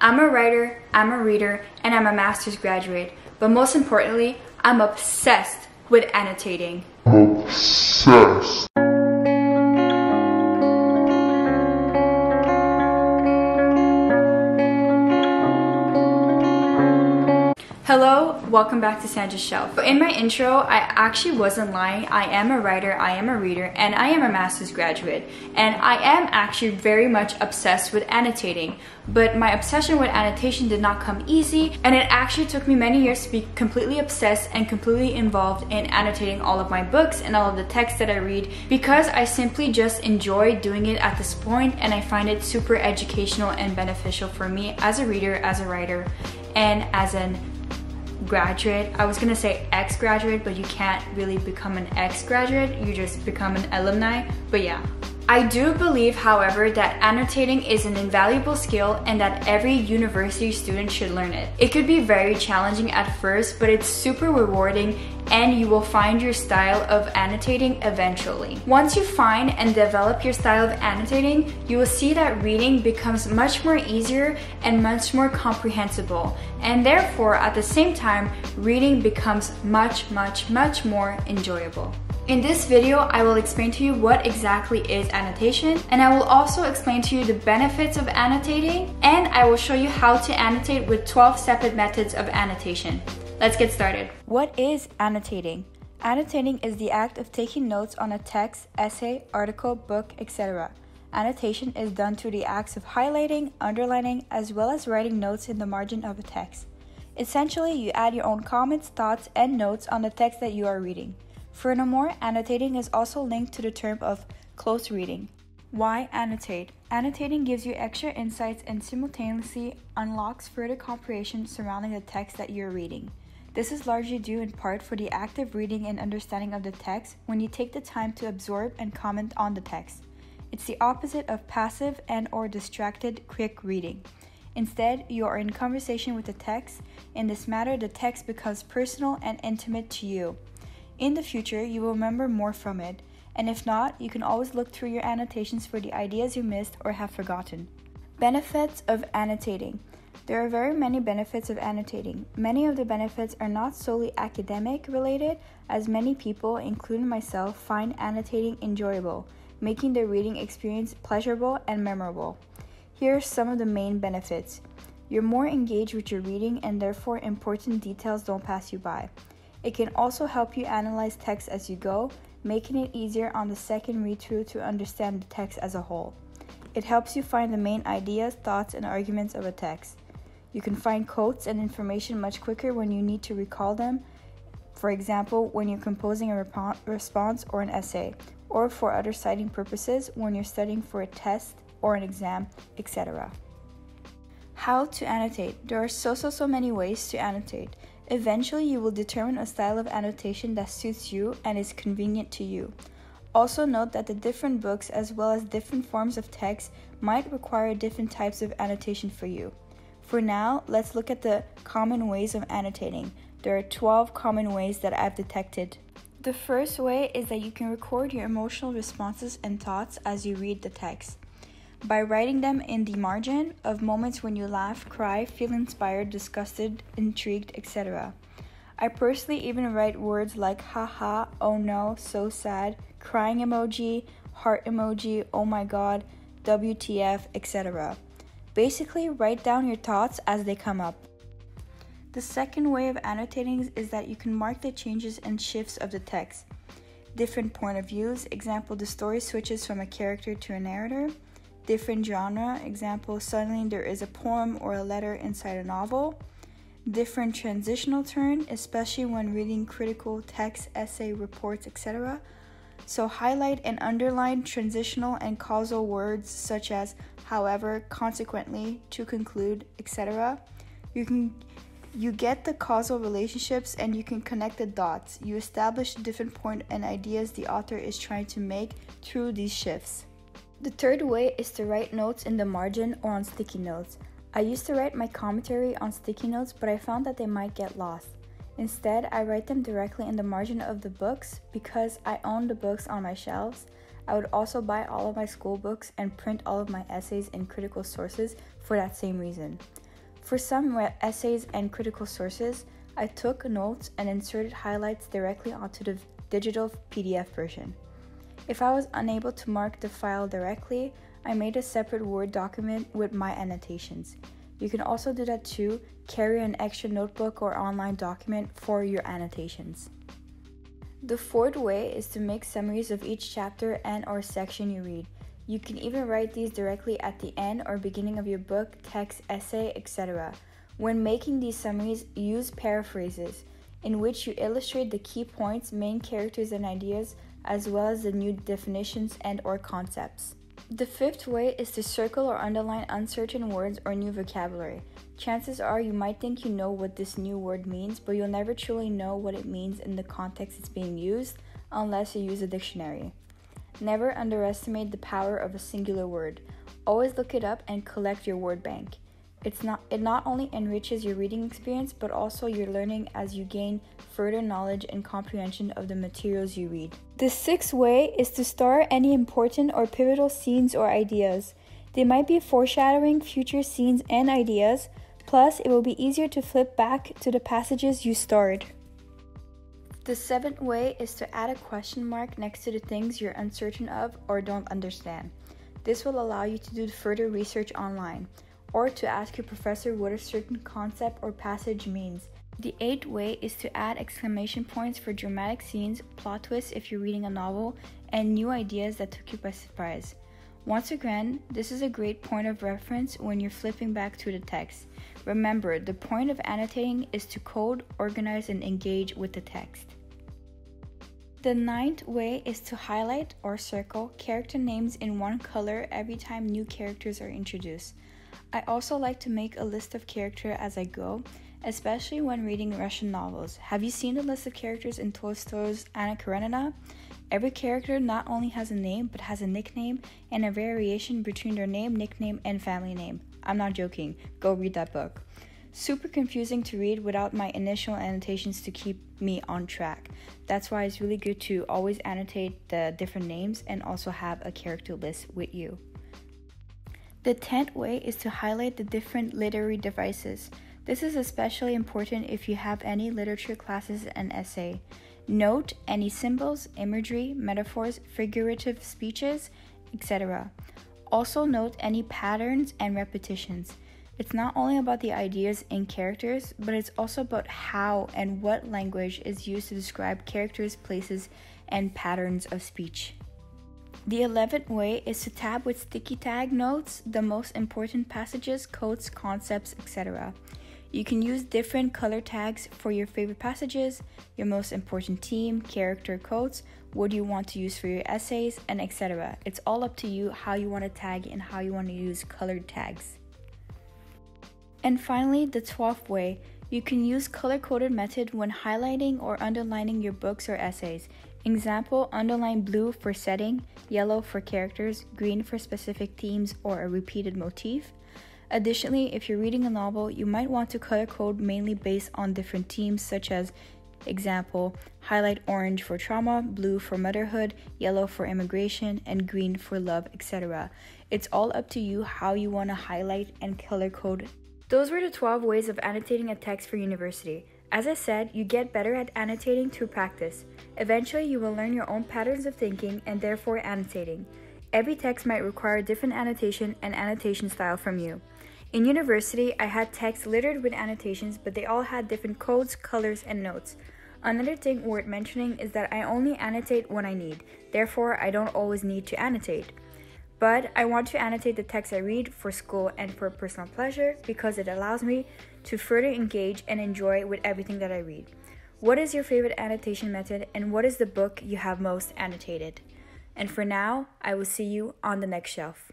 I'm a writer, I'm a reader, and I'm a master's graduate. But most importantly, I'm obsessed with annotating. Obsessed. Hello, welcome back to Sandra's Shelf. In my intro, I actually wasn't lying. I am a writer, I am a reader, and I am a master's graduate. And I am actually very much obsessed with annotating. But my obsession with annotation did not come easy, and it actually took me many years to be completely obsessed and completely involved in annotating all of my books and all of the text that I read, because I simply just enjoy doing it at this point, and I find it super educational and beneficial for me as a reader, as a writer, and as an graduate. I was gonna say ex-graduate, but you can't really become an ex-graduate, you just become an alumni, but yeah. I do believe, however, that annotating is an invaluable skill and that every university student should learn it. It could be very challenging at first, but it's super rewarding and you will find your style of annotating eventually. Once you find and develop your style of annotating, you will see that reading becomes much more easier and much more comprehensible. And therefore, at the same time, reading becomes much more enjoyable. In this video, I will explain to you what exactly is annotation, and I will also explain to you the benefits of annotating, and I will show you how to annotate with 12 separate methods of annotation. Let's get started. What is annotating? Annotating is the act of taking notes on a text, essay, article, book, etc. Annotation is done through the acts of highlighting, underlining, as well as writing notes in the margin of a text. Essentially, you add your own comments, thoughts, and notes on the text that you are reading. Furthermore, annotating is also linked to the term of close reading. Why annotate? Annotating gives you extra insights and simultaneously unlocks further comprehension surrounding the text that you're reading. This is largely due in part for the active reading and understanding of the text when you take the time to absorb and comment on the text. It's the opposite of passive and/or distracted quick reading. Instead, you are in conversation with the text. In this matter, the text becomes personal and intimate to you. In the future, you will remember more from it, and if not, you can always look through your annotations for the ideas you missed or have forgotten. Benefits of annotating. There are very many benefits of annotating. Many of the benefits are not solely academic related, as many people, including myself, find annotating enjoyable, making the reading experience pleasurable and memorable. Here are some of the main benefits. You're more engaged with your reading, and therefore important details don't pass you by. It can also help you analyze text as you go, making it easier on the second read-through to understand the text as a whole. It helps you find the main ideas, thoughts, and arguments of a text. You can find quotes and information much quicker when you need to recall them, for example, when you're composing a response or an essay, or for other citing purposes when you're studying for a test or an exam, etc. How to annotate. There are so many ways to annotate. Eventually, you will determine a style of annotation that suits you and is convenient to you. Also note that the different books as well as different forms of text might require different types of annotation for you. For now, let's look at the common ways of annotating. There are 12 common ways that I've detected. The first way is that you can record your emotional responses and thoughts as you read the text, by writing them in the margin of moments when you laugh, cry, feel inspired, disgusted, intrigued, etc. I personally even write words like haha, oh no, so sad, crying emoji, heart emoji, oh my god, WTF, etc. Basically, write down your thoughts as they come up. The second way of annotating is that you can mark the changes and shifts of the text. Different point of views, example, the story switches from a character to a narrator. Different genre, example, suddenly there is a poem or a letter inside a novel. Different transitional turn, especially when reading critical text, essay, reports, etc. So highlight and underline transitional and causal words such as however, consequently, to conclude, etc. You get the causal relationships and you can connect the dots. You establish the different points and ideas the author is trying to make through these shifts. The third way is to write notes in the margin or on sticky notes. I used to write my commentary on sticky notes, but I found that they might get lost. Instead, I write them directly in the margin of the books because I own the books on my shelves. I would also buy all of my school books and print all of my essays and critical sources for that same reason. For some essays and critical sources, I took notes and inserted highlights directly onto the digital PDF version. If I was unable to mark the file directly, I made a separate Word document with my annotations. You can also do that too, carry an extra notebook or online document for your annotations. The fourth way is to make summaries of each chapter and/or section you read. You can even write these directly at the end or beginning of your book, text, essay, etc. When making these summaries, use paraphrases, in which you illustrate the key points, main characters and ideas, as well as the new definitions and/or concepts. The fifth way is to circle or underline uncertain words or new vocabulary. Chances are you might think you know what this new word means, but you'll never truly know what it means in the context it's being used unless you use a dictionary. Never underestimate the power of a singular word. Always look it up and collect your word bank. It not only enriches your reading experience, but also your learning as you gain further knowledge and comprehension of the materials you read. The sixth way is to star any important or pivotal scenes or ideas. They might be foreshadowing future scenes and ideas, plus it will be easier to flip back to the passages you starred. The seventh way is to add a question mark next to the things you're uncertain of or don't understand. This will allow you to do further research online, or to ask your professor what a certain concept or passage means. The eighth way is to add exclamation points for dramatic scenes, plot twists if you're reading a novel, and new ideas that took you by surprise. Once again, this is a great point of reference when you're flipping back to the text. Remember, the point of annotating is to code, organize, and engage with the text. The ninth way is to highlight or circle character names in one color every time new characters are introduced. I also like to make a list of characters as I go, especially when reading Russian novels. Have you seen the list of characters in Tolstoy's Anna Karenina? Every character not only has a name, but has a nickname and a variation between their name, nickname, and family name. I'm not joking. Go read that book. Super confusing to read without my initial annotations to keep me on track. That's why it's really good to always annotate the different names and also have a character list with you. The 10th way is to highlight the different literary devices. This is especially important if you have any literature classes and essay. Note any symbols, imagery, metaphors, figurative speeches, etc. Also note any patterns and repetitions. It's not only about the ideas and characters, but it's also about how and what language is used to describe characters, places, and patterns of speech. The 11th way is to tab with sticky tag notes the most important passages, quotes, concepts, etc. You can use different color tags for your favorite passages, your most important theme, character, quotes, what you want to use for your essays, and etc. It's all up to you how you want to tag and how you want to use colored tags. And finally, the 12th way, you can use color-coded method when highlighting or underlining your books or essays. Example, underline blue for setting, yellow for characters, green for specific themes or a repeated motif. Additionally, if you're reading a novel, you might want to color code mainly based on different themes, such as example, highlight orange for trauma, blue for motherhood, yellow for immigration, and green for love, etc. It's all up to you how you want to highlight and color code. Those were the 12 ways of annotating a text for university. As I said, you get better at annotating through practice. Eventually, you will learn your own patterns of thinking and therefore annotating. Every text might require a different annotation and annotation style from you. In university, I had texts littered with annotations, but they all had different codes, colors, and notes. Another thing worth mentioning is that I only annotate when I need. Therefore, I don't always need to annotate. But I want to annotate the text I read for school and for personal pleasure because it allows me to further engage and enjoy with everything that I read. What is your favorite annotation method and what is the book you have most annotated? And for now, I will see you on the next shelf.